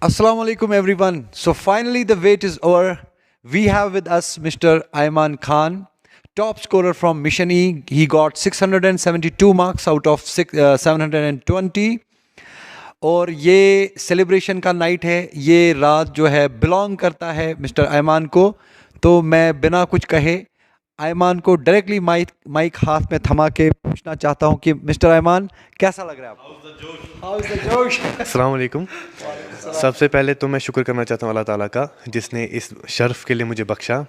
Assalamu alaikum everyone. So finally the wait is over. We have with us Mr. Ayman Khan, top scorer from Mission E. He got 672 marks out of 720. और ये celebration का night है, ये रात जो है belong करता है मिस्टर ayman को. तो मैं बिना कुछ कहे ayman को डायरेक्टली माइक माइक हाथ में थमा के पूछना चाहता हूँ कि मिस्टर ayman कैसा लग रहा है आपको? हाउ इज द जोश? अस्सलाम वालेकुम। सबसे पहले तो मैं शुक्र करना चाहता हूँ अल्लाह ताला का जिसने इस शर्फ़ के लिए मुझे बख्शा,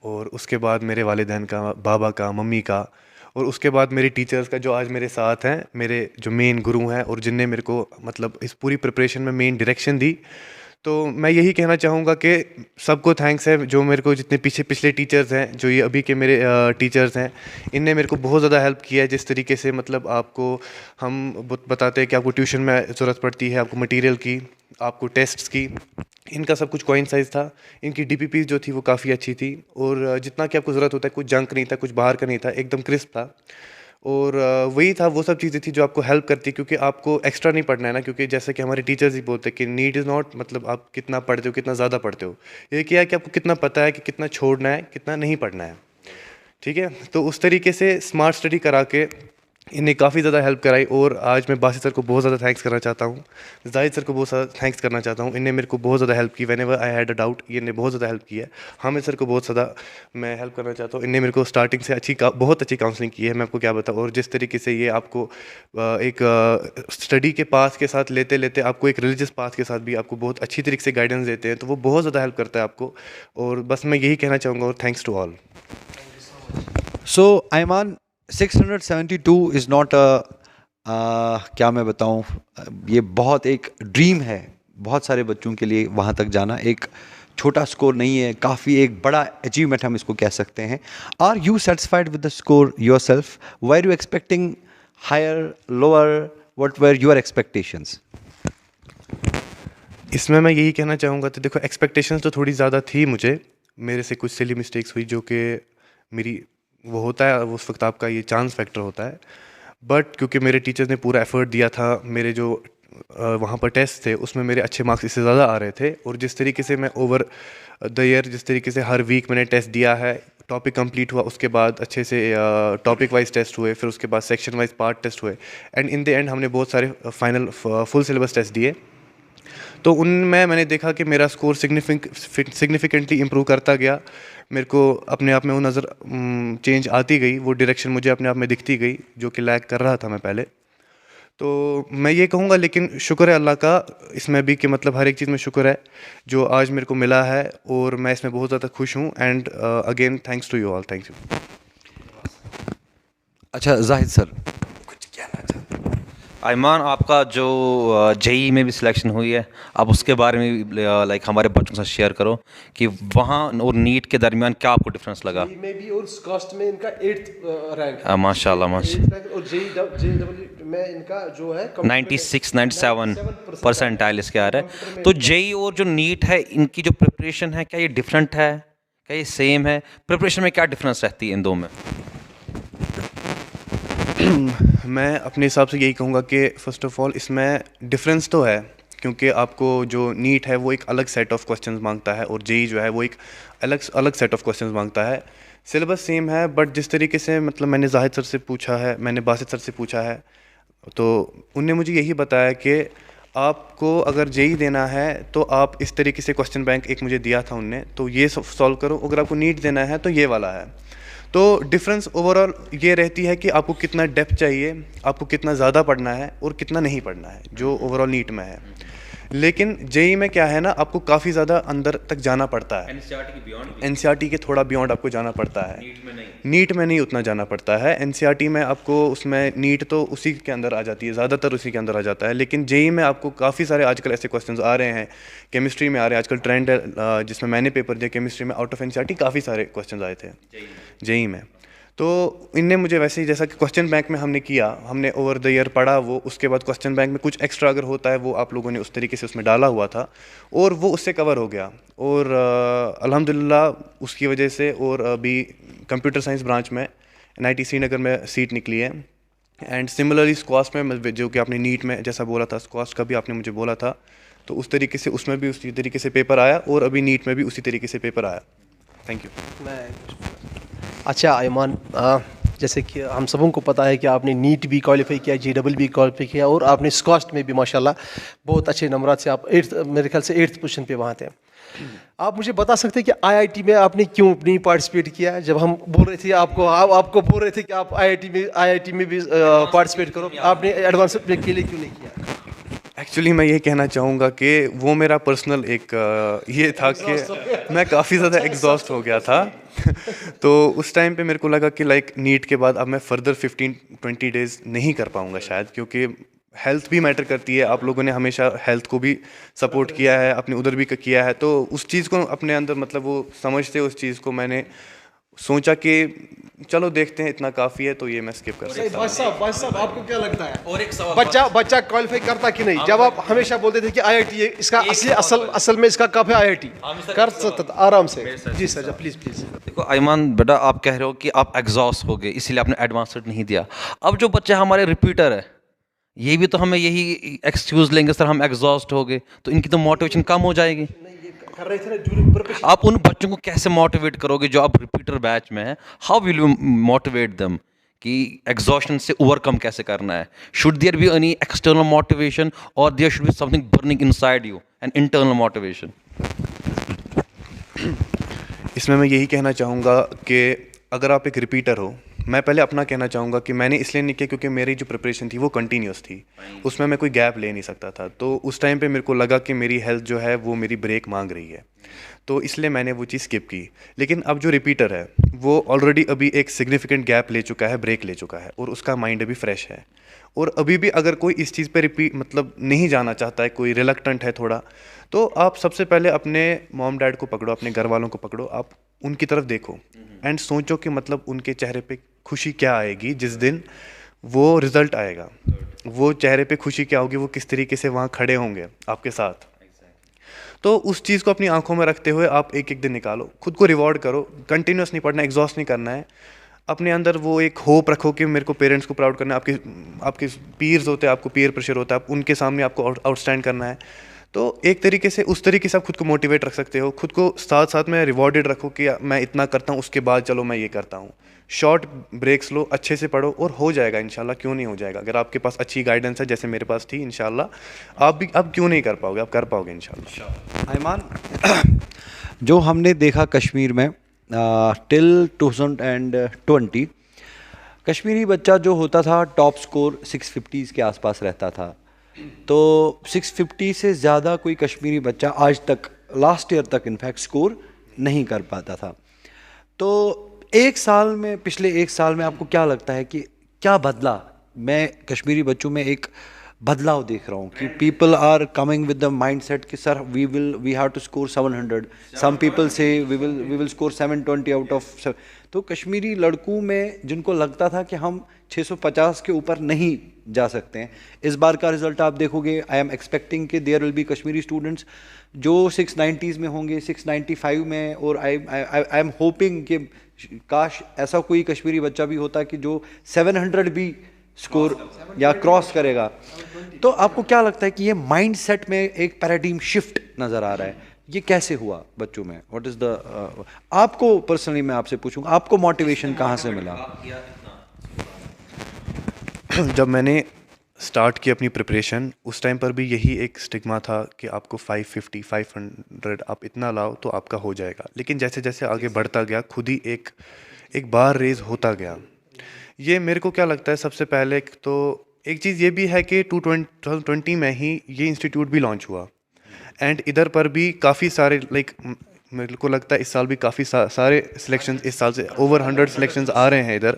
और उसके बाद मेरे वालिदैन का, बाबा का, मम्मी का, और उसके बाद मेरे टीचर्स का जो आज मेरे साथ हैं, मेरे जो मेन गुरु हैं और जिनने मेरे को मतलब इस पूरी प्रिपरेशन में मेन डायरेक्शन दी। तो मैं यही कहना चाहूँगा कि सबको थैंक्स है, जो मेरे को जितने पिछले टीचर्स हैं, जो ये अभी के मेरे टीचर्स हैं, इनने मेरे को बहुत ज़्यादा हेल्प किया है। जिस तरीके से मतलब आपको हम बताते हैं कि आपको ट्यूशन में ज़रूरत पड़ती है, आपको मटेरियल की, आपको टेस्ट्स की, इनका सब कुछ कोइंसाइज था। इनकी डीपीपी जो थी वो काफ़ी अच्छी थी, और जितना कि आपको ज़रूरत होता है, कुछ जंक नहीं था, कुछ बाहर का नहीं था, एकदम क्रिस्प था। और वही था, वो सब चीज़ें थी जो आपको हेल्प करती है, क्योंकि आपको एक्स्ट्रा नहीं पढ़ना है ना। क्योंकि जैसे कि हमारे टीचर्स ही बोलते हैं कि नीड इज़ नॉट मतलब आप कितना पढ़ते हो, कितना ज़्यादा पढ़ते हो, ये क्या है कि आपको कितना पता है कि कितना छोड़ना है, कितना नहीं पढ़ना है। ठीक है, तो उस तरीके से स्मार्ट स्टडी करा के इन्हें काफ़ी ज़्यादा हेल्प कराई। और आज मैं बासित सर को बहुत ज़्यादा थैंक्स करना चाहता हूँ, जाहिद सर को बहुत ज़्यादा थैंक्स करना चाहता हूँ। इन्हें मेरे को बहुत ज़्यादा हेल्प की, whenever I had a doubt, इन्हें बहुत ज़्यादा हेल्प की है। हामिद सर को बहुत ज़्यादा मैं हेल्प करना चाहता हूँ। इन्हें मेरे को स्टार्टिंग से बहुत अच्छी काउंसलिंग की है, मैं आपको क्या बताऊँ। और जिस तरीके से ये आपको एक स्टडी के पाथ के साथ लेते लेते आपको एक रिलीजियस पाथ के साथ भी आपको बहुत अच्छी तरीके से गाइडेंस देते हैं, तो वो बहुत ज़्यादा हेल्प करता है आपको। और बस मैं यही कहना चाहूँगा, और thanks to all. So ayman 672 is not क्या मैं बताऊं, ये बहुत एक ड्रीम है बहुत सारे बच्चों के लिए। वहाँ तक जाना एक छोटा स्कोर नहीं है, काफ़ी एक बड़ा अचीवमेंट हम इसको कह सकते हैं. Are you satisfied with the score yourself? Were you expecting higher, lower? What were your expectations? इसमें मैं यही कहना चाहूँगा, तो देखो एक्सपेक्टेशंस तो थोड़ी ज़्यादा थी मुझे, मेरे से कुछ सिली मिस्टेक्स हुई जो कि मेरी वो होता है उस वक्त, आपका ये चांस फैक्टर होता है। बट क्योंकि मेरे टीचर्स ने पूरा एफर्ट दिया था, मेरे जो वहाँ पर टेस्ट थे उसमें मेरे अच्छे मार्क्स इससे ज़्यादा आ रहे थे। और जिस तरीके से मैं ओवर द ईयर, जिस तरीके से हर वीक मैंने टेस्ट दिया है, टॉपिक कंप्लीट हुआ, उसके बाद अच्छे से टॉपिक वाइज टेस्ट हुए, फिर उसके बाद सेक्शन वाइज पार्ट टेस्ट हुए, एंड इन द एंड हमने बहुत सारे फाइनल फुल सिलेबस टेस्ट दिए। तो उनमें मैंने देखा कि मेरा स्कोर सिग्निफिकेंटली इम्प्रूव करता गया। मेरे को अपने आप में वो नज़र चेंज आती गई, वो डायरेक्शन मुझे अपने आप में दिखती गई जो कि लैग कर रहा था मैं पहले। तो मैं ये कहूँगा, लेकिन शुक्र है अल्लाह का इसमें भी कि मतलब हर एक चीज़ में शुक्र है जो आज मेरे को मिला है, और मैं इसमें बहुत ज़्यादा खुश हूँ। And again thanks to you all, thank you. अच्छा जाहिद सर, आयमान, आपका जो जेई में भी सिलेक्शन हुई है, आप उसके बारे में भी लाइक हमारे बच्चों के साथ शेयर करो कि वहाँ और नीट के दरमियान क्या आपको डिफरेंस लगा? में भी और कास्ट में इनका 8th रैंक है। माशाल्लाह माशा, 8th रैंक, और जेईई में इनका जो है 96 97 परसेंटाइल इसके आ रहा है। तो जेई और जो नीट है, इनकी जो प्रिपरेशन है, क्या ये डिफरेंट है, क्या ये सेम है? प्रिपरेशन में क्या डिफरेंस रहती है इन दो में? मैं अपने हिसाब से यही कहूँगा कि फ़र्स्ट ऑफ़ ऑल इसमें डिफरेंस तो है, क्योंकि आपको जो नीट है वो एक अलग सेट ऑफ क्वेश्चंस मांगता है, और जेई जो है वो एक अलग अलग सेट ऑफ क्वेश्चंस मांगता है। सिलेबस सेम है, बट जिस तरीके से मतलब मैंने जाहिद सर से पूछा है, मैंने बासित सर से पूछा है, तो उनने मुझे यही बताया कि आपको अगर जेई देना है तो आप इस तरीके से क्वेश्चन बैंक एक मुझे दिया था उनने, तो ये सॉल्व करो। अगर आपको नीट देना है तो ये वाला है। तो डिफरेंस ओवरऑल ये रहती है कि आपको कितना डेप्थ चाहिए, आपको कितना ज़्यादा पढ़ना है और कितना नहीं पढ़ना है, जो ओवरऑल नीट में है। लेकिन जेई में क्या है ना, आपको काफ़ी ज़्यादा अंदर तक जाना पड़ता है, एनसीईआरटी के थोड़ा बियॉन्ड आपको जाना पड़ता है। नीट में नहीं उतना जाना पड़ता है। एनसीईआरटी में आपको, उसमें नीट तो उसी के अंदर आ जाती है, ज़्यादातर उसी के अंदर आ जाता है। लेकिन जेई में आपको काफ़ी सारे आजकल ऐसे क्वेश्चंस आ रहे हैं, केमिस्ट्री में आ रहे हैं आजकल, ट्रेंड है जिसमें मैंने पेपर दिया केमिस्ट्री में, आउट ऑफ एनसीईआरटी काफ़ी सारे क्वेश्चंस आए थे जेई में। तो इनने मुझे वैसे ही, जैसा कि क्वेश्चन बैंक में हमने किया, हमने ओवर द ईयर पढ़ा वो, उसके बाद क्वेश्चन बैंक में कुछ एक्स्ट्रा अगर होता है वो आप लोगों ने उस तरीके से उसमें डाला हुआ था, और वो उससे कवर हो गया। और अल्हम्दुलिल्लाह उसकी वजह से, और अभी कंप्यूटर साइंस ब्रांच में एनआईटी श्रीनगर में सीट निकली है। एंड सिमिलरली स्क्वाश में, जो कि आपने नीट में जैसा बोला था, स्क्वाश का भी आपने मुझे बोला था, तो उस तरीके से उसमें भी उसी तरीके से पेपर आया और अभी नीट में भी उसी तरीके से पेपर आया। Thank you. अच्छा आयमान, जैसे कि हम सबों को पता है कि आपने नीट भी क्वालिफाई किया, JEE भी क्वालिफाई किया और आपने स्कॉस्ट में भी माशाल्लाह बहुत अच्छे नंबरात से आप 8th, मेरे ख्याल से 8th पोजीशन पे वहाँ थे। आप मुझे बता सकते हैं कि IIT में आपने क्यों नहीं पार्टिसिपेट किया? जब हम बोल रहे थे आपको बोल रहे थे कि आप IIT में भी पार्टिसिपेट करो, आपने एडवांस के लिए क्यों नहीं किया? एक्चुअली मैं ये कहना चाहूँगा कि वो मेरा पर्सनल एक ये था कि मैं काफ़ी ज़्यादा एग्जॉस्ट हो गया था तो उस टाइम पे मेरे को लगा कि लाइक नीट के बाद अब मैं फर्दर 15-20 डेज़ नहीं कर पाऊँगा शायद, क्योंकि हेल्थ भी मैटर करती है। आप लोगों ने हमेशा हेल्थ को भी सपोर्ट किया है, अपने उधर भी किया है, तो उस चीज़ को अपने अंदर मतलब वो समझते उस चीज़ को मैंने सोचा कि चलो देखते हैं इतना काफ़ी है तो ये मैं स्किप कर सकता हूँ। भाई साहब आपको क्या लगता है, और एक सवाल, बच्चा क्वालिफाई करता कि नहीं? जब आप हमेशा बोलते थे कि IIT इसका असल में इसका कब है IIT कर सकता आराम से। जी सर, प्लीज। देखो आयमान बेटा, आप कह रहे हो कि आप एग्जॉस्ट हो गए इसीलिए आपने एडवांस्ड नहीं दिया। अब जो बच्चे हमारे रिपीटर है ये भी तो हमें यही एक्सक्यूज लेंगे, सर हम एग्जॉस्ट हो गए, तो इनकी तो मोटिवेशन कम हो जाएगी। कर रहे थे ना जूनियर। आप उन बच्चों को कैसे मोटिवेट करोगे जो आप रिपीटर बैच में है? How will you motivate them कि एग्जॉशन से ओवरकम कैसे करना है? Should there be any external motivation और there should be something burning inside you, an internal motivation? इसमें मैं यही कहना चाहूँगा कि अगर आप एक रिपीटर हो, मैं पहले अपना कहना चाहूँगा कि मैंने इसलिए नहीं किया क्योंकि मेरी जो प्रिपरेशन थी वो कंटिन्यूस थी, उसमें मैं कोई गैप ले नहीं सकता था। तो उस टाइम पे मेरे को लगा कि मेरी हेल्थ जो है वो मेरी ब्रेक मांग रही है, तो इसलिए मैंने वो चीज़ स्किप की। लेकिन अब जो रिपीटर है वो ऑलरेडी अभी एक सिग्निफिकेंट गैप ले चुका है, ब्रेक ले चुका है, और उसका माइंड अभी फ्रेश है। और अभी भी अगर कोई इस चीज़ पे रिपीट मतलब नहीं जाना चाहता है, कोई रिलक्टेंट है थोड़ा, तो आप सबसे पहले अपने मॉम डैड को पकड़ो, अपने घर वालों को पकड़ो, आप उनकी तरफ देखो एंड सोचो कि मतलब उनके चेहरे पे खुशी क्या आएगी जिस दिन वो रिजल्ट आएगा, वो चेहरे पे खुशी क्या होगी, वो किस तरीके से वहाँ खड़े होंगे आपके साथ। तो उस चीज़ को अपनी आंखों में रखते हुए आप एक एक दिन निकालो, खुद को रिवॉर्ड करो, कंटिन्यूस नहीं पढ़ना, एग्जॉस्ट नहीं करना है। अपने अंदर वो एक होप रखो कि मेरे को पेरेंट्स को प्राउड करना है, आपके पीयर्स होते हैं, आपको पीयर प्रेशर होता है, आप उनके सामने आपको आउटस्टैंड करना है। तो एक तरीके से उस तरीके से आप खुद को मोटिवेट रख सकते हो, खुद को साथ साथ में रिवॉर्डेड रखो कि मैं इतना करता हूँ उसके बाद चलो मैं ये करता हूँ। शॉर्ट ब्रेक्स लो, अच्छे से पढ़ो और हो जाएगा इंशाल्लाह, क्यों नहीं हो जाएगा। अगर आपके पास अच्छी गाइडेंस है जैसे मेरे पास थी, इंशाल्लाह आप क्यों नहीं कर पाओगे, आप कर पाओगे इंशाल्लाह। आयमान, जो हमने देखा कश्मीर में टिल 2020 कश्मीरी बच्चा जो होता था टॉप स्कोर 650s के आसपास रहता था, तो 650 से ज़्यादा कोई कश्मीरी बच्चा आज तक, लास्ट ईयर तक इनफैक्ट स्कोर नहीं कर पाता था। तो पिछले एक साल में आपको क्या लगता है कि क्या बदला? मैं कश्मीरी बच्चों में एक बदलाव देख रहा हूँ कि people are coming with the mindset कि sir we have to score 700, some people say we will score 720 out of. तो कश्मीरी लड़कों में जिनको लगता था कि हम 650 के ऊपर नहीं जा सकते हैं, इस बार का रिजल्ट आप देखोगे, आई एम एक्सपेक्टिंग कि there will be Kashmiri students जो 690s में होंगे, 695 में, और आई एम होपिंग कि काश ऐसा कोई कश्मीरी बच्चा भी होता कि जो 700 भी स्कोर या क्रॉस करेगा। तो आपको क्या लगता है कि ये माइंडसेट में एक पैराडाइम शिफ्ट नज़र आ रहा है, ये कैसे हुआ बच्चों में? व्हाट इज़ द, आपको पर्सनली मैं आपसे पूछूंगा, आपको मोटिवेशन कहाँ से मिला? जब मैंने स्टार्ट की अपनी प्रिपरेशन, उस टाइम पर भी यही एक स्टिग्मा था कि आपको 550 500 आप इतना लाओ तो आपका हो जाएगा। लेकिन जैसे जैसे आगे बढ़ता गया, खुद ही एक बार रेज होता गया। ये मेरे को क्या लगता है, सबसे पहले तो एक चीज़ ये भी है कि 2020 में ही ये इंस्टीट्यूट भी लॉन्च हुआ, एंड इधर पर भी काफ़ी सारे मेरे को लगता है इस साल भी काफ़ी सारे सिलेक्शंस, इस साल से ओवर 100 सिलेक्शंस आ रहे हैं इधर।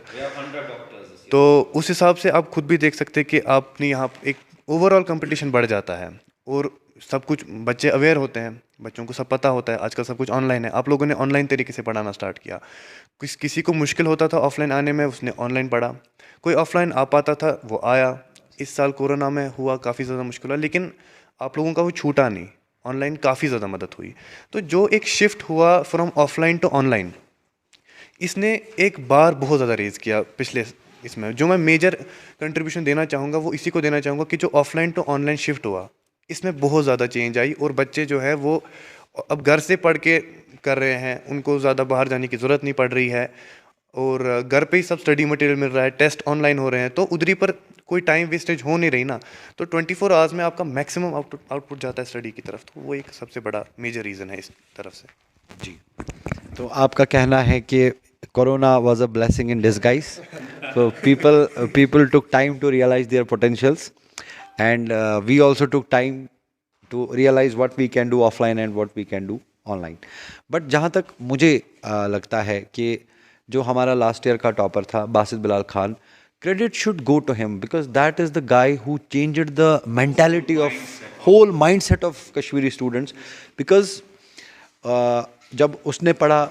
तो उस हिसाब से आप खुद भी देख सकते हैं कि आपने यहाँ एक ओवरऑल कंपटीशन बढ़ जाता है, और सब कुछ बच्चे अवेयर होते हैं, बच्चों को सब पता होता है, आजकल सब कुछ ऑनलाइन है। आप लोगों ने ऑनलाइन तरीके से पढ़ाना स्टार्ट किया, किसी को मुश्किल होता था ऑफलाइन आने में, उसने ऑनलाइन पढ़ा, कोई ऑफलाइन आ पाता था वो आया। इस साल कोरोना में हुआ काफ़ी ज़्यादा मुश्किल हुआ, लेकिन आप लोगों का वो छूटा नहीं, ऑनलाइन काफ़ी ज़्यादा मदद हुई। तो जो एक शिफ्ट हुआ फ्रॉम ऑफलाइन टू ऑनलाइन, इसने एक बार बहुत ज़्यादा रेज़ किया पिछले इसमें। जो मैं मेजर कंट्रीब्यूशन देना चाहूँगा वो इसी को देना चाहूँगा कि जो ऑफलाइन टू ऑनलाइन शिफ्ट हुआ, इसमें बहुत ज़्यादा चेंज आई और बच्चे जो है वो अब घर से पढ़ के कर रहे हैं, उनको ज़्यादा बाहर जाने की ज़रूरत नहीं पड़ रही है और घर पे ही सब स्टडी मटेरियल मिल रहा है, टेस्ट ऑनलाइन हो रहे हैं, तो उधरी पर कोई टाइम वेस्टेज हो नहीं रही ना। तो 24 आवर्स में आपका मैक्सिमम आउटपुट जाता है स्टडी की तरफ, तो वो एक सबसे बड़ा मेजर रीज़न है इस तरफ से। जी, तो आपका कहना है कि corona was a blessing in disguise, so people took time to realize their potentials, and we also took time to realize what we can do offline and what we can do online. But जहाँ तक मुझे लगता है कि जो हमारा last year का topper था Basit Bilal Khan, credit should go to him because that is the guy who changed the mentality of whole mindset of Kashmiri students. Because जब उसने पढ़ा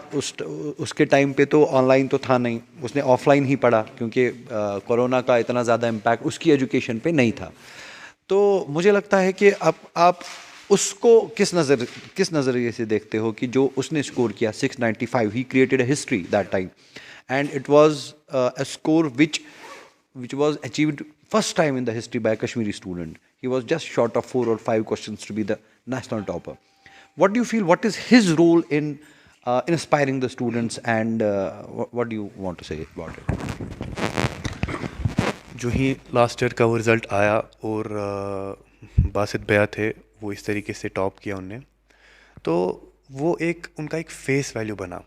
उसके टाइम पे तो ऑनलाइन तो था नहीं, उसने ऑफलाइन ही पढ़ा क्योंकि कोरोना का इतना ज़्यादा इम्पैक्ट उसकी एजुकेशन पे नहीं था। तो मुझे लगता है कि आप उसको किस नज़रिए से देखते हो कि जो उसने स्कोर किया 695, he created a history that time and it was a score which was achieved first time in the history by a Kashmiri student. He was just short of 4 or 5 questions to be the national topper. What do you feel? What is his role in inspiring the students, and what do you want to say about it? जो ही last year का वो result आया और बासित भैया थे वो इस तरीके से टॉप किया उनने, तो वो एक उनका एक फेस वैल्यू बना।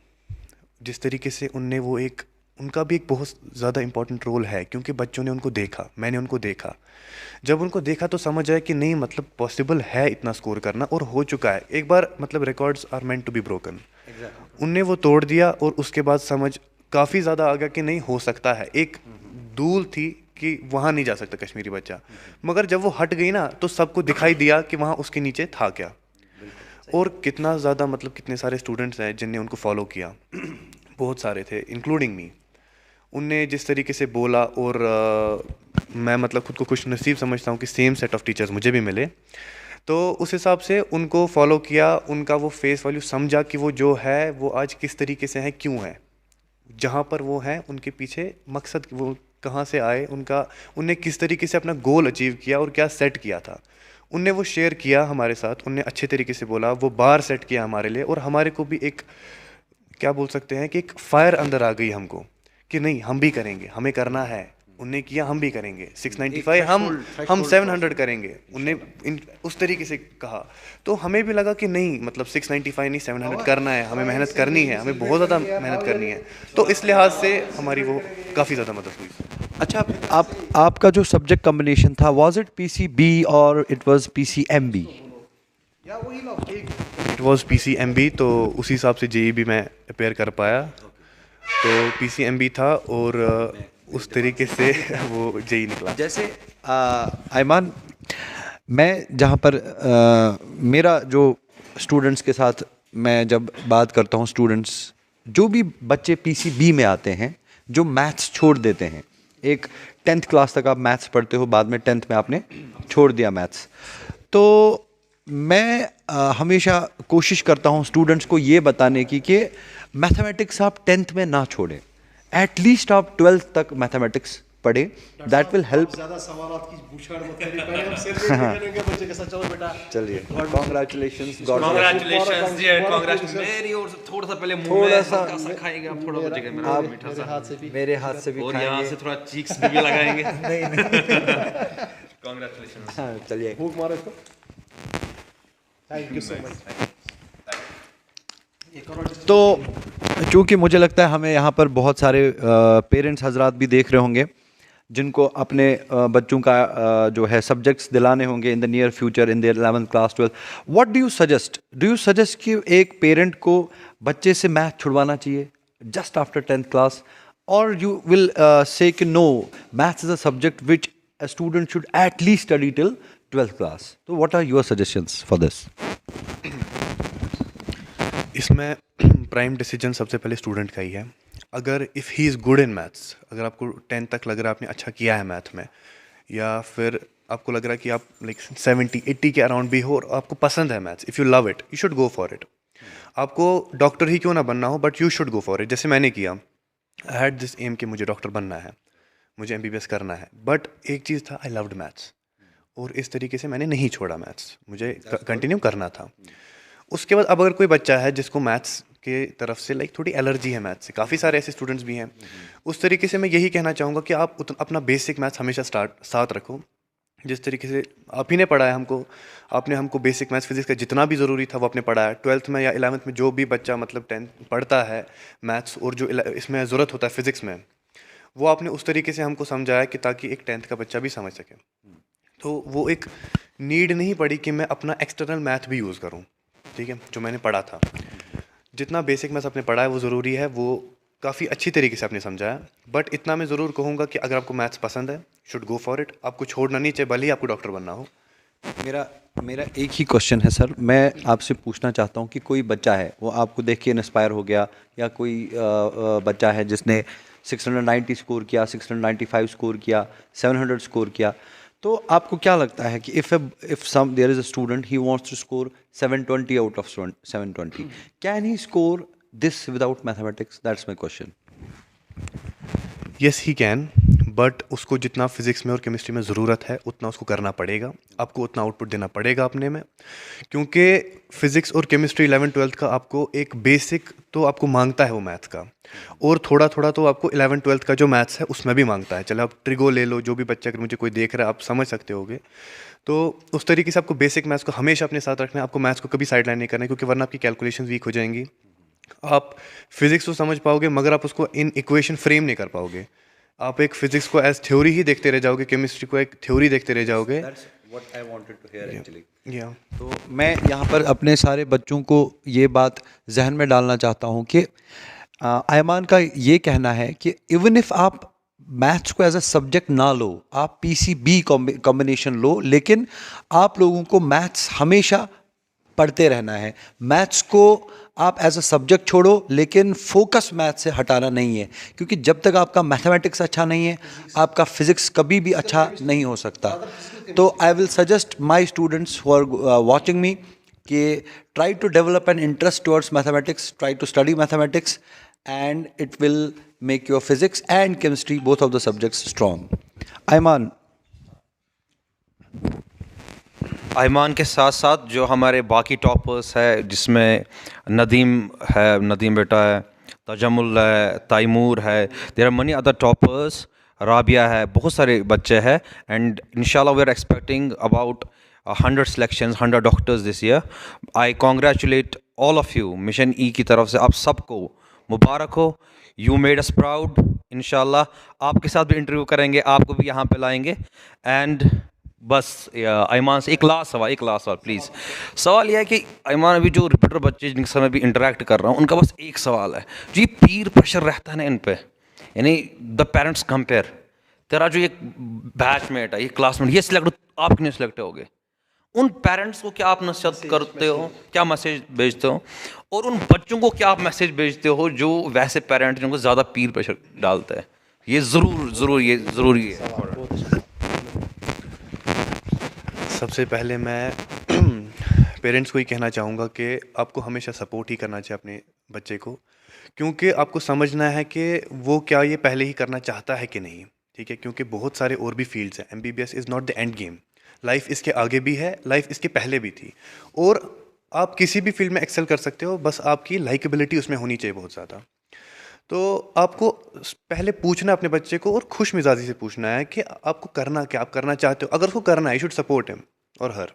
जिस तरीके से उनने वो एक उनका भी एक बहुत ज़्यादा इंपॉर्टेंट रोल है क्योंकि बच्चों ने उनको देखा, मैंने उनको देखा। जब उनको देखा तो समझ आया कि नहीं मतलब पॉसिबल है इतना स्कोर करना और हो चुका है एक बार, मतलब records are meant to be broken. उनने वो तोड़ दिया और उसके बाद समझ काफ़ी ज़्यादा आ गया कि नहीं हो सकता है। एक धूल थी कि वहाँ नहीं जा सकता कश्मीरी बच्चा, मगर जब वो हट गई ना तो सबको दिखाई दिया कि वहाँ उसके नीचे था क्या। और कितना ज़्यादा मतलब कितने सारे स्टूडेंट्स हैं जिनने उनको फॉलो किया, बहुत सारे थे इंक्लूडिंग मी। उनने जिस तरीके से बोला और मैं मतलब खुद को खुश नसीब समझता हूँ कि सेम सेट ऑफ टीचर्स मुझे भी मिले, तो उस हिसाब से उनको फॉलो किया, उनका वो फेस वैल्यू समझा कि वो जो है वो आज किस तरीके से है, क्यों है, जहाँ पर वो है उनके पीछे मकसद वो कहाँ से आए, उनने किस तरीके से अपना गोल अचीव किया और क्या सेट किया था, उनने वो शेयर किया हमारे साथ। उनने अच्छे तरीके से बोला, वो बार सेट किया हमारे लिए और हमारे को भी एक क्या बोल सकते हैं कि एक फायर अंदर आ गई हमको कि नहीं हम भी करेंगे, हमें करना है। उनने किया, हम भी करेंगे। 695 हम 700 करेंगे, उनने उस तरीके से कहा, तो हमें भी लगा कि नहीं मतलब 695 नहीं 700 करना है, हमें मेहनत करनी है, हमें बहुत ज़्यादा मेहनत करनी है। तो इस लिहाज से हमारी वो काफ़ी ज़्यादा मदद हुई। अच्छा, आपका जो सब्जेक्ट कॉम्बिनेशन था, वाज इट PCB और it was PCMB? It was PCMB, तो उसी हिसाब से JEE भी मैं अपेयर कर पाया, तो PCMB था और उस तरीके से वो JEE निकला। जैसे आयमान, मैं जहाँ पर मेरा जो स्टूडेंट्स के साथ मैं जब बात करता हूँ, स्टूडेंट्स जो भी बच्चे PCB में आते हैं जो मैथ्स छोड़ देते हैं, एक 10th क्लास तक आप मैथ्स पढ़ते हो, बाद में 10th में आपने छोड़ दिया मैथ्स, तो मैं हमेशा कोशिश करता हूँ स्टूडेंट्स को ये बताने की कि मैथमेटिक्स आप 10th में ना छोड़ें, एटलीस्ट आप 12th तक मैथमेटिक्स पढ़ें, दैट विल हेल्प। ज़्यादा सवालों की बूछाड़ मत करिए, पहले हम सेलिब्रेट करेंगे बच्चे के साथ। चलो बेटा, चलिए, कॉन्ग्रेचुलेशंस, गॉड कांग्रेचुलेशंस जी, कांग्रेचुलेशंस। मेरी ओर से थोड़ा सा पहले मुंह में हल्का सा खाएंगे आप, थोड़ा बचेगा मेरा मीठा सा, मेरे हाथ से भी और खाएंगे, यहाँ से थोड़ा चीक्स भी लगाएंगे। नहीं कांग्रेचुलेशंस। हाँ, चलिए। भूख मारो इसको। Thank you so much. तो चूँकि मुझे लगता है हमें यहाँ पर बहुत सारे पेरेंट्स हजरात भी देख रहे होंगे जिनको अपने बच्चों का जो है सब्जेक्ट्स दिलाने होंगे in the near future, in their 11th class 12th, what do you suggest कि एक पेरेंट को बच्चे से मैथ छुड़वाना चाहिए जस्ट आफ्टर 10th क्लास, और यू विल से कि no, maths is a subject which a student should at least study till 12th class? तो what are your suggestions for this? इसमें प्राइम डिसीजन सबसे पहले student का ही है। अगर if he is good in maths, अगर आपको 10th तक लग रहा है आपने अच्छा किया है मैथ में, या फिर आपको लग रहा है कि आप लाइक 70-80 के अराउंड भी हो और आपको पसंद है maths, if you love it, you should go for it. आपको डॉक्टर ही क्यों ना बनना हो, but you should go for it. जैसे मैंने किया, आई हैड दिस एम कि मुझे डॉक्टर बनना है, मुझे MBBS करना है, बट एक चीज़ था, आई लव्ड मैथ्स, और इस तरीके से मैंने नहीं छोड़ा मैथ्स, मुझे कंटिन्यू करना था। उसके बाद अब अगर कोई बच्चा है जिसको मैथ्स के तरफ से लाइक थोड़ी एलर्जी है मैथ्स से, काफ़ी सारे ऐसे स्टूडेंट्स भी हैं, उस तरीके से मैं यही कहना चाहूँगा कि आप अपना बेसिक मैथ्स हमेशा साथ रखो। जिस तरीके से आप ही ने पढ़ाया हमको, आपने हमको बेसिक मैथ्स फिजिक्स का जितना भी ज़रूरी था वो आपने पढ़ाया। 12th में या 11th में जो भी बच्चा मतलब 10th पढ़ता है मैथ्स और जो इसमें ज़रूरत होता है फिज़िक्स में, वो आपने उस तरीके से हमको समझाया कि ताकि एक 10th का बच्चा भी समझ सके। तो वो एक नीड नहीं पड़ी कि मैं अपना एक्सटर्नल मैथ भी यूज़ करूँ, ठीक है, जो मैंने पढ़ा था। जितना बेसिक मैथ्स आपने पढ़ा है वो ज़रूरी है, वो काफ़ी अच्छी तरीके से आपने समझाया। बट इतना मैं ज़रूर कहूँगा कि अगर आपको मैथ्स पसंद है, शुड गो फॉर इट, आपको छोड़ना नहीं चाहिए, भले ही आपको डॉक्टर बनना हो। मेरा एक ही क्वेश्चन है सर, मैं आपसे पूछना चाहता हूँ कि कोई बच्चा है वो आपको देख के इंस्पायर हो गया, या कोई बच्चा है जिसने 690 स्कोर किया, 695 स्कोर किया, 700 स्कोर किया, तो आपको क्या लगता है कि if some there is a student he wants to score 720 out of 720, can he score this without mathematics? That's my question. Yes he can, but उसको जितना फिज़िक्स में और केमिस्ट्री में ज़रूरत है उतना उसको करना पड़ेगा, आपको उतना आउटपुट देना पड़ेगा अपने में, क्योंकि फ़िज़िक्स और केमिस्ट्री 11th-12th का आपको एक बेसिक तो आपको मांगता है वो मैथ्स का, और थोड़ा थोड़ा तो आपको 11th-12th का जो मैथ्स है उसमें भी मांगता है। चलो आप ट्रिगो ले लो, जो भी बच्चा, अगर मुझे कोई देख रहा है आप समझ सकते होगे। तो उस तरीके से आपको बेसिक मैथ्स को हमेशा अपने साथ रखना है, आपको मैथ्स को कभी साइड लाइन नहीं करना है, क्योंकि वरना आपकी कैलकुलेशन वीक हो जाएंगी। आप फिज़िक्स को समझ पाओगे मगर आप उसको इन इक्वेशन फ्रेम नहीं कर पाओगे। आप एक फिज़िक्स को एज थ्योरी ही देखते रह जाओगे, केमिस्ट्री को एक थ्योरी देखते रह जाओगे। What I wanted to hear actually. या तो मैं यहाँ पर अपने सारे बच्चों को ये बात जहन में डालना चाहता हूँ कि आयमान का ये कहना है कि इवन इफ आप मैथ्स को एज अ सब्जेक्ट ना लो, आप पीसीबी कॉम्बिनेशन लो, लेकिन आप लोगों को मैथ्स हमेशा पढ़ते रहना है। मैथ्स को आप एज अ सब्जेक्ट छोड़ो, लेकिन फोकस मैथ्स से हटाना नहीं है, क्योंकि जब तक आपका मैथमेटिक्स अच्छा नहीं है आपका फिजिक्स कभी भी अच्छा नहीं हो सकता। तो I will suggest my students who are watching me कि try to develop an interest towards mathematics, try to study mathematics, and it will make your physics and chemistry both of the subjects strong. Ayman, Ayman के साथ साथ जो हमारे बाकी toppers है, जिसमें नदीम है, नदीम बेटा है, तजमुल है, तैमूर है, there are many other toppers, Rabia है, बहुत सारे बच्चे हैं, एंड इंशाल्लाह we are expecting about 100 selections, 100 doctors this year. I congratulate all of you, mission E की तरफ से आप सबको मुबारक हो, यू मेड अस प्राउड। इंशाल्लाह आपके साथ भी इंटरव्यू करेंगे, आपको भी यहाँ पे लाएंगे। एंड बस आयमान से एक लास्ट सवाल प्लीज़। सवाल यह है कि आयमान, अभी जो रिपीटर बच्चे जिनके साथ मैं भी इंटरेक्ट कर रहा हूँ, उनका बस एक सवाल है, जो ये पीर प्रेशर रहता है ना इन पे, यानी द पेरेंट्स कंपेयर, तेरा जो एक बैचमेट है, ये क्लासमेट, ये सिलेक्ट, आप क्यों सिलेक्ट होगे? उन पेरेंट्स को क्या आप नसीहत करते हो, क्या मैसेज भेजते हो, और उन बच्चों को क्या आप मैसेज भेजते हो जो वैसे पेरेंट्स जिनको ज़्यादा पीर प्रेशर डालते हैं? ये ज़रूरी है। सबसे पहले मैं पेरेंट्स को ही कहना चाहूँगा कि आपको हमेशा सपोर्ट ही करना चाहिए अपने बच्चे को, क्योंकि आपको समझना है कि वो क्या ये पहले ही करना चाहता है कि नहीं, ठीक है, क्योंकि बहुत सारे और भी फील्ड्स हैं। MBBS is not the end game, life इसके आगे भी है, लाइफ इसके पहले भी थी, और आप किसी भी फील्ड में एक्सेल कर सकते हो, बस आपकी लाइकेबिलिटी उसमें होनी चाहिए बहुत ज़्यादा। तो आपको पहले पूछना अपने बच्चे को, और खुश मिजाजी से पूछना है कि आपको करना क्या, आप करना चाहते हो। अगर उसको करना है, यू शुड सपोर्ट हिम और हर,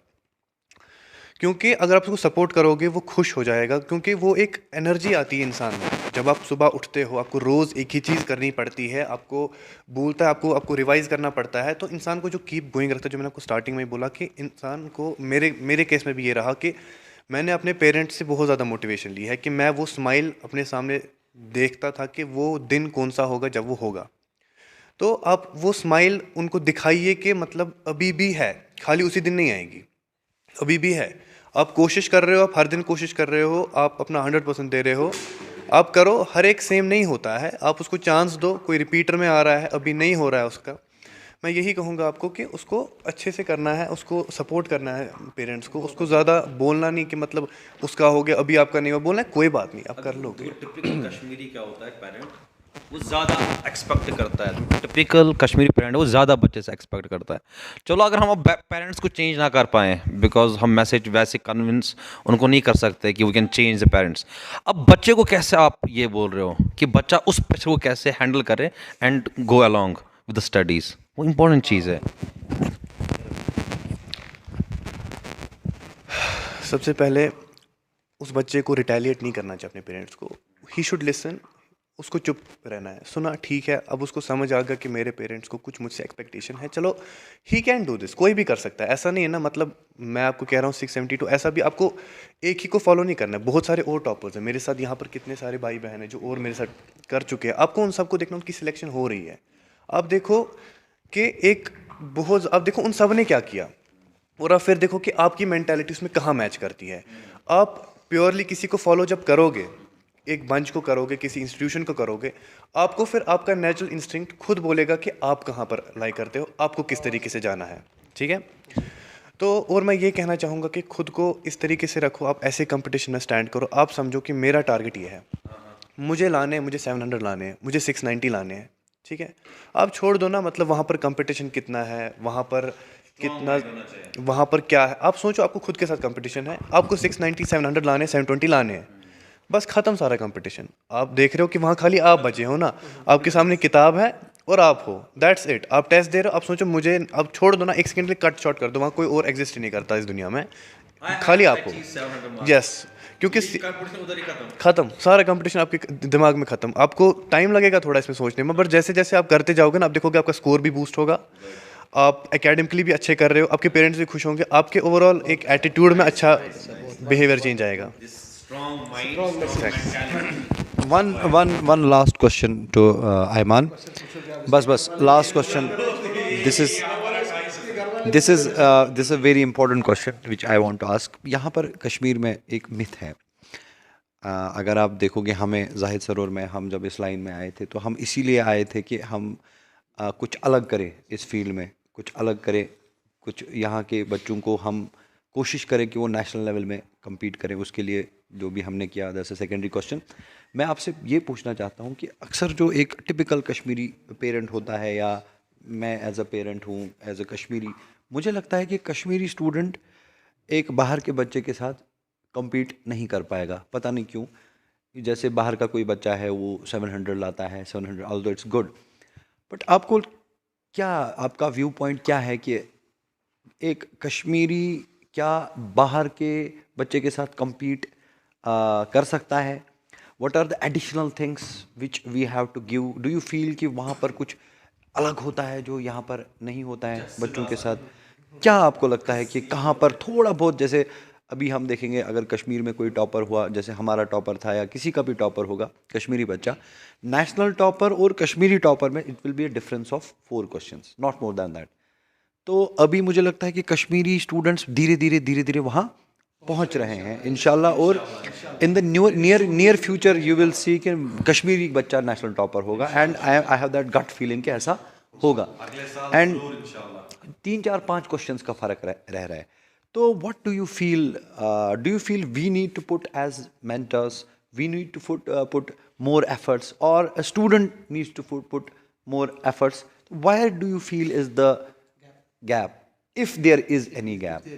क्योंकि अगर आप उसको सपोर्ट करोगे वो खुश हो जाएगा, क्योंकि वो एक एनर्जी आती है इंसान में। जब आप सुबह उठते हो, आपको रोज़ एक ही चीज़ करनी पड़ती है, आपको बोलता है, आपको रिवाइज़ करना पड़ता है, तो इंसान को जो कीप गोइंग रखता है, जो मैंने आपको स्टार्टिंग में ही बोला कि इंसान को, मेरे केस में भी ये रहा कि मैंने अपने पेरेंट्स से बहुत ज़्यादा मोटिवेशन ली है कि मैं वो स्माइल अपने सामने देखता था कि वो दिन कौन सा होगा जब वो होगा। तो आप वो स्माइल उनको दिखाइए कि मतलब अभी भी है, खाली उसी दिन नहीं आएगी, अभी भी है। आप कोशिश कर रहे हो, आप हर दिन कोशिश कर रहे हो, आप अपना 100% दे रहे हो, आप करो। हर एक सेम नहीं होता है, आप उसको चांस दो। कोई रिपीटर में आ रहा है, अभी नहीं हो रहा है उसका, मैं यही कहूँगा आपको कि उसको अच्छे से करना है, उसको सपोर्ट करना है पेरेंट्स को। उसको ज़्यादा बोलना नहीं कि मतलब उसका हो गया अभी आपका नहीं हुआ, बोलना है कोई बात नहीं, आप कर लोगे। टिपिकल कश्मीरी क्या होता है पेरेंट, वो ज़्यादा एक्सपेक्ट करता है, टिपिकल कश्मीरी पेरेंट वो ज़्यादा बच्चे से एक्सपेक्ट करता है। चलो अगर हम अब पेरेंट्स को चेंज ना कर पाएँ, बिकॉज हम मैसेज वैसे कन्विंस उनको नहीं कर सकते कि we can change the parents. अब बच्चे को कैसे आप ये बोल रहे हो कि बच्चा उस प्रेशर को कैसे हैंडल करे and go along with the studies, वो इंपॉर्टेंट चीज़ है। सबसे पहले उस बच्चे को रिटेलिएट नहीं करना चाहिए अपने पेरेंट्स को। ही शुड लिसन, उसको चुप रहना है। सुना, ठीक है, अब उसको समझ आ गया कि मेरे पेरेंट्स को कुछ मुझसे एक्सपेक्टेशन है, चलो ही कैन डू दिस। कोई भी कर सकता है, ऐसा नहीं है ना। मतलब मैं आपको कह रहा हूँ 672, ऐसा भी आपको एक ही को फॉलो नहीं करना है। बहुत सारे और टॉपर्स हैं मेरे साथ यहाँ पर, कितने सारे भाई बहन हैं जो और मेरे साथ कर चुके हैं। आपको उन सबको देखना, उनकी सिलेक्शन हो रही है। आप देखो कि आप देखो उन सब ने क्या किया, और आप फिर देखो कि आपकी मेंटालिटी उसमें कहाँ मैच करती है। आप प्योरली किसी को फॉलो जब करोगे, एक बंच को करोगे, किसी इंस्टीट्यूशन को करोगे, आपको फिर आपका नेचुरल इंस्टिंक्ट खुद बोलेगा कि आप कहाँ पर लाई करते हो, आपको किस तरीके से जाना है। ठीक है, तो और मैं ये कहना चाहूँगा कि खुद को इस तरीके से रखो, आप ऐसे कंपटीशन में स्टैंड करो। आप समझो कि मेरा टारगेट ये है, मुझे 700 लाने हैं, मुझे 690 लाने हैं। ठीक है, आप छोड़ दो ना, मतलब वहाँ पर कंपटीशन कितना है, वहाँ पर कितना, वहाँ पर क्या है। आप सोचो, आपको खुद के साथ कंपटीशन है, आपको 690 700 लाने, 720 लाने हैं, बस ख़त्म सारा कंपटीशन। आप देख रहे हो कि वहाँ खाली आप बचे हो ना, आपके सामने किताब है और आप हो, दैट्स इट। आप टेस्ट दे रहे हो, आप सोचो मुझे, आप छोड़ दो ना, एक सेकंड के लिए कट शॉर्ट कर दो, वहाँ कोई और एग्जिस्ट ही नहीं करता इस दुनिया में, खाली आप हो। यस, क्योंकि खत्म सारा कंपटीशन, आपके दिमाग में खत्म। आपको टाइम लगेगा थोड़ा इसमें सोचने में, बट जैसे जैसे आप करते जाओगे ना, आप देखोगे आपका स्कोर भी बूस्ट होगा, आप एकेडमिकली भी अच्छे कर रहे हो, आपके पेरेंट्स भी खुश होंगे, आपके ओवरऑल एक एटीट्यूड में अच्छा बिहेवियर चेंज आएगा। One last question to Ayman. Bas last question. This is a very important question which I want to ask. यहाँ पर कश्मीर में एक मिथ है। अगर आप देखोगे, हमें जाहिद सर और मैं, हम जब इस लाइन में आए थे तो हम इसीलिए आए थे कि हम कुछ अलग करें इस फील्ड में, कुछ अलग करें, कुछ यहाँ के बच्चों को हम कोशिश करें कि वो नेशनल लेवल में compete करें। उसके लिए जो भी हमने किया, दैट्स अ सेकेंडरी क्वेश्चन। मैं आपसे ये पूछना चाहता हूँ कि अक्सर जो एक टिपिकल कश्मीरी पेरेंट होता है, या मैं एज अ पेरेंट हूँ, एज अ कश्मीरी, मुझे लगता है कि कश्मीरी स्टूडेंट एक बाहर के बच्चे के साथ compete नहीं कर पाएगा, पता नहीं क्यों। जैसे बाहर का कोई बच्चा है, वो 700 लाता है, 700, ऑल्दो इट्स गुड, बट आपको क्या, आपका व्यू पॉइंट क्या है कि एक कश्मीरी क्या बाहर के बच्चे के साथ compete कर सकता है? What are the additional things which we have to give? Do you feel कि वहाँ पर कुछ अलग होता है जो यहाँ पर नहीं होता है बच्चों के साथ? क्या आपको लगता है कि कहाँ पर थोड़ा बहुत, जैसे अभी हम देखेंगे, अगर कश्मीर में कोई टॉपर हुआ, जैसे हमारा टॉपर था या किसी का भी टॉपर होगा कश्मीरी बच्चा, नेशनल टॉपर और कश्मीरी टॉपर में it will be a difference of 4 questions, not more than that. तो अभी मुझे लगता है कि कश्मीरी स्टूडेंट्स धीरे धीरे वहाँ पहुँच रहे हैं इंशाल्लाह, और in the near future you will see कि कश्मीरी बच्चा नेशनल टॉपर होगा, and I have that gut feeling कि ऐसा होगा। एंड 3-4-5 क्वेश्चंस का फ़र्क रह रहा है। तो what do you feel we need to put as mentors, we need to put more efforts, or a student needs to put more efforts? Where do you feel is the gap, if there is any gap?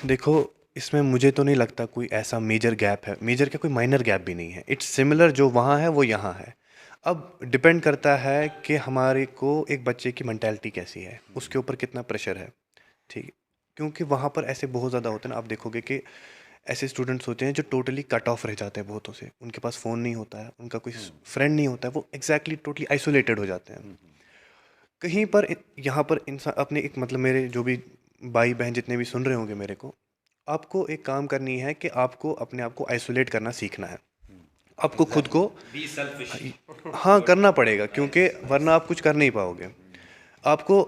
देखो, इसमें मुझे तो नहीं लगता कोई ऐसा major gap है। Major क्या, कोई माइनर गैप भी नहीं है। इट्स सिमिलर, जो वहाँ है वो यहाँ है। अब डिपेंड करता है कि हमारे को एक बच्चे की मेंटालिटी कैसी है, उसके ऊपर कितना प्रेशर है। ठीक है, क्योंकि वहाँ पर ऐसे बहुत ज़्यादा होते हैं ना, आप देखोगे कि ऐसे स्टूडेंट्स होते हैं जो टोटली कट ऑफ रह जाते हैं बहुतों से। उनके पास फ़ोन नहीं होता है, उनका कोई फ्रेंड नहीं होता है, वो एग्जैक्टली टोटली आइसोलेटेड हो जाते हैं। कहीं पर यहाँ पर इंसान अपने एक, मतलब मेरे जो भी भाई बहन जितने भी सुन रहे होंगे मेरे को, आपको एक काम करनी है कि आपको अपने आप को आइसोलेट करना सीखना है। आपको खुद को हाँ करना पड़ेगा, क्योंकि वरना आप कुछ कर नहीं पाओगे। आपको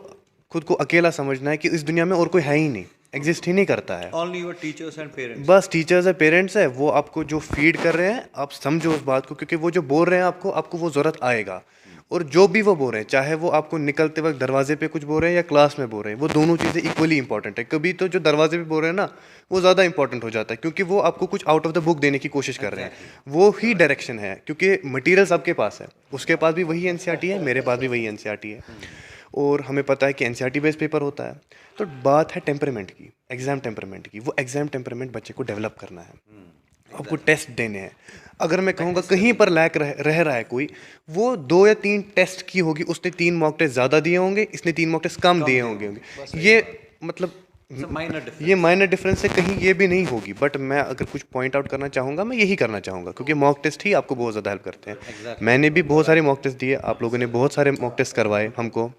खुद को अकेला समझना है कि इस दुनिया में और कोई है ही नहीं, एग्जिस्ट ही नहीं करता है। Only your teachers and parents. बस टीचर्स है, पेरेंट्स है, वो आपको जो फीड कर रहे हैं, आप समझो उस बात को, क्योंकि वो जो बोल रहे हैं आपको वो ज़रूरत आएगा। और जो भी वो बोल रहे हैं, चाहे वो आपको निकलते वक्त दरवाजे पे कुछ बोल रहे हैं या क्लास में बोल रहे हैं, वो दोनों चीज़ें इक्वली इंपॉर्टेंट है। कभी तो जो दरवाजे पे बोल रहे हैं ना, वो ज़्यादा इंपॉर्टेंट हो जाता है, क्योंकि वो आपको कुछ आउट ऑफ द बुक देने की कोशिश कर रहे हैं। वो ही डायरेक्शन है, क्योंकि मटीरियल सबके पास है। उसके पास भी वही एनसीईआरटी है, मेरे पास भी वही एनसीईआरटी है, और हमें पता है कि एनसीईआरटी बेस्ड पेपर होता है। तो बात है टेम्परामेंट की, एग्ज़ाम टेम्परामेंट की। वो एग्ज़ाम टेम्परामेंट बच्चे को डेवलप करना है, आपको टेस्ट देने हैं। अगर मैं कहूँगा कहीं पर लैक रह रहा है कोई, वो 2 या 3 टेस्ट की होगी, उसने 3 मॉक टेस्ट ज़्यादा दिए होंगे, इसने 3 मॉक टेस्ट कम दिए होंगे। ये मतलब ये माइनर डिफरेंस है, कहीं ये भी नहीं होगी। बट मैं अगर कुछ पॉइंट आउट करना चाहूँगा, मैं यही करना चाहूँगा, क्योंकि मॉक टेस्ट ही आपको बहुत ज़्यादा हेल्प करते हैं। मैंने भी बहुत सारे मॉक टेस्ट दिए, आप लोगों ने बहुत सारे मॉक टेस्ट करवाए हमको।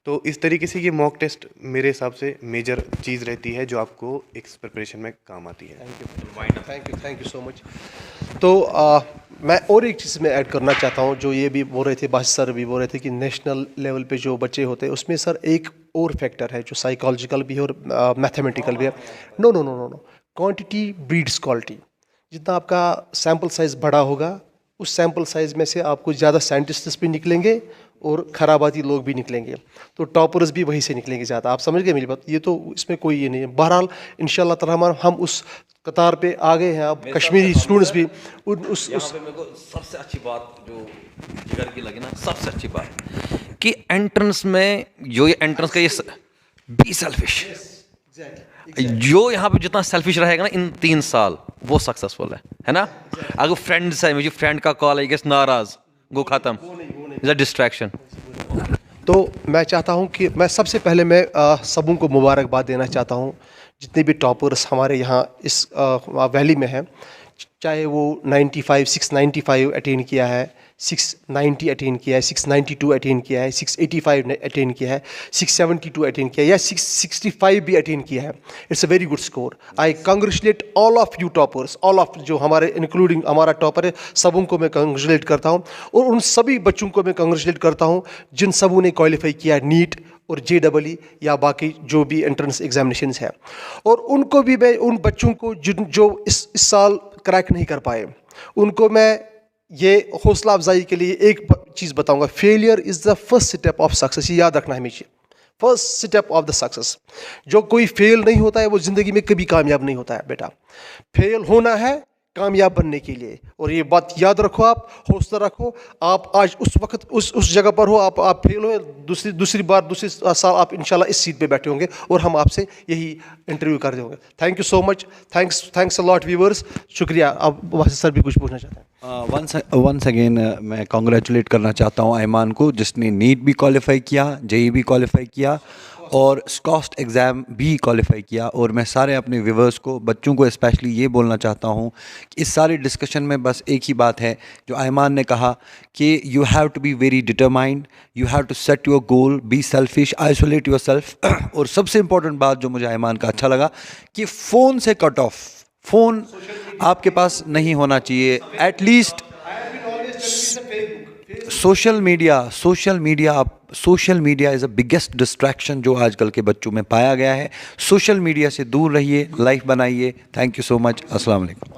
तो इस तरीके से ये मॉक टेस्ट मेरे हिसाब से मेजर चीज़ रहती है जो आपको एक प्रिपरेशन में काम आती है। Thank you so much. तो मैं और एक चीज़ में ऐड करना चाहता हूँ, जो ये भी बोल रहे थे, बासित सर भी बोल रहे थे कि नेशनल लेवल पे जो बच्चे होते हैं उसमें सर एक और फैक्टर है जो साइकोलॉजिकल भी है और मैथमेटिकल भी है। No no no no no, quantity breeds quality. जितना आपका सैम्पल साइज़ बड़ा होगा, उस सैम्पल साइज़ में से आपको ज़्यादा साइंटिस्ट्स भी निकलेंगे और खराबाती लोग भी निकलेंगे। तो टॉपर्स भी वहीं से निकलेंगे ज़्यादा। आप समझ गए मेरी बात? ये तो इसमें कोई ये नहीं है। बहरहाल इंशाल्लाह ताला हम उस कतार पे आ गए हैं। अब कश्मीरी स्टूडेंट्स भी उस मेरे को सबसे अच्छी बात जो जिगर की लगी ना, सबसे अच्छी बात कि एंट्रेंस में जो ये एंट्रेंस का ये बी सेल्फिश, जो यहाँ पे जितना सेल्फिश रहेगा ना इन 3 साल, वो सक्सेसफुल है ना। अगर फ्रेंड्स है, मुझे फ्रेंड का कॉल है, नाराज गो खत्म, इज अ डिस्ट्रैक्शन। तो मैं चाहता हूँ कि मैं सबसे पहले मैं सबों को मुबारकबाद देना चाहता हूँ, जितने भी टॉपर्स हमारे यहाँ इस वैली में हैं, चाहे वो 695 अटेन किया है, 690 अटेन किया है, 692 अटेन किया है, 685 अटेन किया है, 672 अटेन किया है, या 665 भी अटेन किया है। It's a very good score. I congratulate all of you toppers, all of जो हमारे इंक्लूडिंग हमारा टॉपर है, सबों को मैं कंग्रेचुलेट करता हूँ। और उन सभी बच्चों को मैं कंग्रेचुलेट करता हूँ जिन सबों ने क्वालिफाई किया नीट और JEE या बाकी जो भी एंट्रेंस एग्जामिनेशंस है। और उनको भी मैं, उन बच्चों को जो इस साल क्रैक नहीं कर पाए, उनको मैं ये हौसला अफजाई के लिए एक चीज़ बताऊंगा, failure is the first step of success. ये याद रखना हमेशा, first step of the success. जो कोई फेल नहीं होता है वो ज़िंदगी में कभी कामयाब नहीं होता है बेटा। फेल होना है कामयाब बनने के लिए, और ये बात याद रखो, आप हौसला रखो। आप आज उस वक्त उस जगह पर हो, आप फेल हो, दूसरी साल आप इंशाल्लाह इस सीट पे बैठे होंगे और हम आपसे यही इंटरव्यू कर देंगे। Thank you so much, thanks a lot viewers. शुक्रिया। अब वासित सर भी कुछ पूछना चाहते हैं? वंस अगेन मैं कॉन्ग्रेचुलेट करना चाहता हूँ ऐमान को, जिसने नीट भी क्वालिफाई किया, JEE भी क्वालिफाई किया और स्कॉस्ट एग्ज़ाम भी क्वालिफाई किया। और मैं सारे अपने व्यूवर्स को, बच्चों को स्पेशली ये बोलना चाहता हूँ कि इस सारी डिस्कशन में बस एक ही बात है जो ऐमान ने कहा कि you have to be very determined, you have to set your goal, be selfish, isolate yourself. और सबसे इम्पोर्टेंट बात जो मुझे ऐमान का अच्छा लगा कि फ़ोन से कट ऑफ, फ़ोन आपके पास नहीं होना चाहिए। At least social media is the biggest distraction जो आजकल के बच्चों में पाया गया है। सोशल मीडिया से दूर रहिए, लाइफ बनाइए। Thank you so much. अस्सलाम वालेकुम।